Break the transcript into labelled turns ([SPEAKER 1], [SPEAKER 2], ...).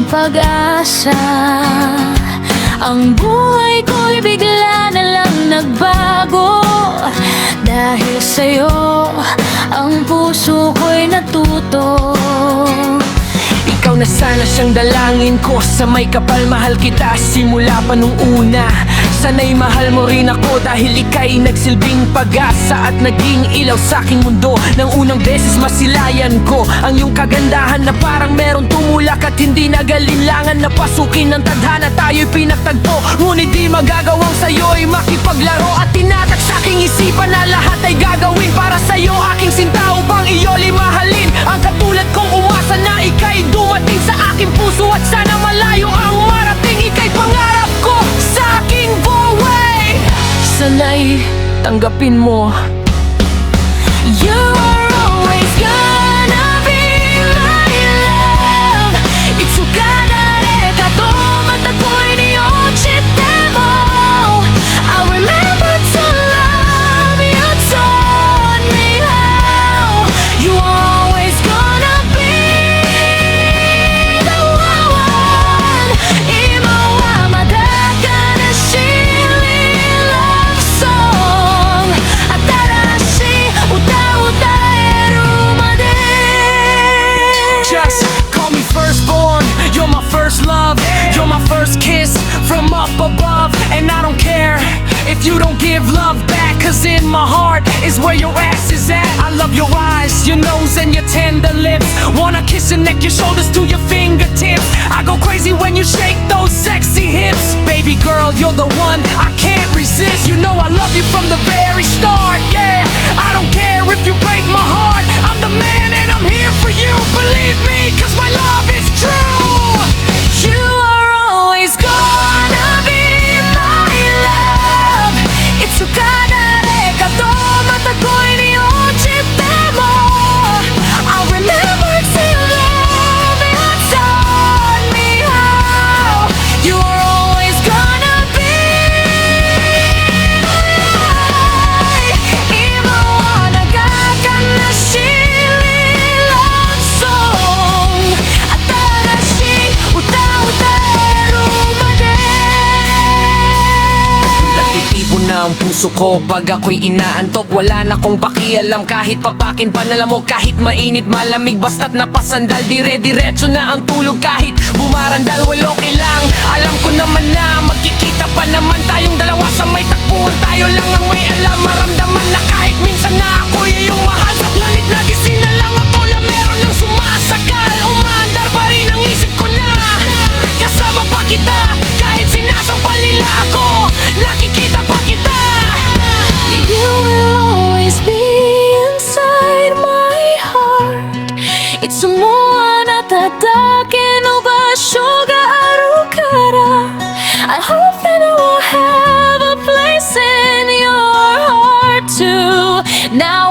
[SPEAKER 1] pag-asa. Ang buhay ko'y bigla na lang nagbago. Dahil sa'yo, ang puso ko'y natuto.
[SPEAKER 2] Ikaw na sana siyang dalangin ko. Sa may kapal mahal kita simula pa nung una. Sana'y mahal mo rin ako dahil ika'y nagsilbing pag-asa at naging ilaw sa aking mundo. Nang unang beses masilayan ko ang iyong kagandahan na parang meron tumulak at hindi nagalinlangan na pasukin ng tadhana. Tayo'y pinagtagpo, ngunit di magagawang sa'yo'y makipaglaro. At tinatak sa aking isipan na lahat ay gagawin para sa'yo, aking sinta, upang iyo'y mahalin. Ang katulad kong umasa na ika'y dumating sa aking puso at sana malayo ang marating. Ika'y pangarap ko sa aking buhay. Sana'y tanggapin mo.
[SPEAKER 1] You are always gonna be my love. Itsukadareta to matakoy ni ochitemo. I'll remember to love you, taught me how. You are always gonna be the one. Imo wa madaka na shili love song. Atarashi uta utaeru made.
[SPEAKER 2] Just call me firstborn, you're my first love. You're my first kiss from up above. And I don't care if you don't give love back, cause in my heart is where your ass is at. I love your eyes, your nose and your tender lips. Wanna kiss your neck, your shoulders to your fingertips. I go crazy when you shake those sexy hips. Baby girl, you're the one I can't resist. You know I love you from the very start, yeah. I don't care if you break my heart. I'm the man and I'm here for you. Believe me, cause my love is true.
[SPEAKER 1] You are always gonna be my love. Itsukadareka to matakoy ni ochitemo. I'll remember to love you, taught me how. You are always gonna be my imo wa nagaka na shili love song. Atarashi uta utaeru made.
[SPEAKER 2] Nagtitipon na ang puso ko pag ako'y inaantok. Wala na kong pakialam kahit papakin panala mo. Kahit mainit malamig basta't napasandal, dire-diretso na ang tulog. Kahit bumarandal walo lang. Alam ko naman na magkikita pa naman tayong dalawa sa may takbuhan. Tayo lang ang may alam, maramdaman na kahit minsan na ako'y iyong mahal. Sa planet na gising na lang ako na meron ng sumasakal. Umaandar pa rin ang isip ko na kasama pa kita. Kahit sinasampal nila ako, nakikita pa kita.
[SPEAKER 1] You will always be inside my heart. Itsumuha natadake no basho ga aru kara. I hope that I will have a place in your heart too. Now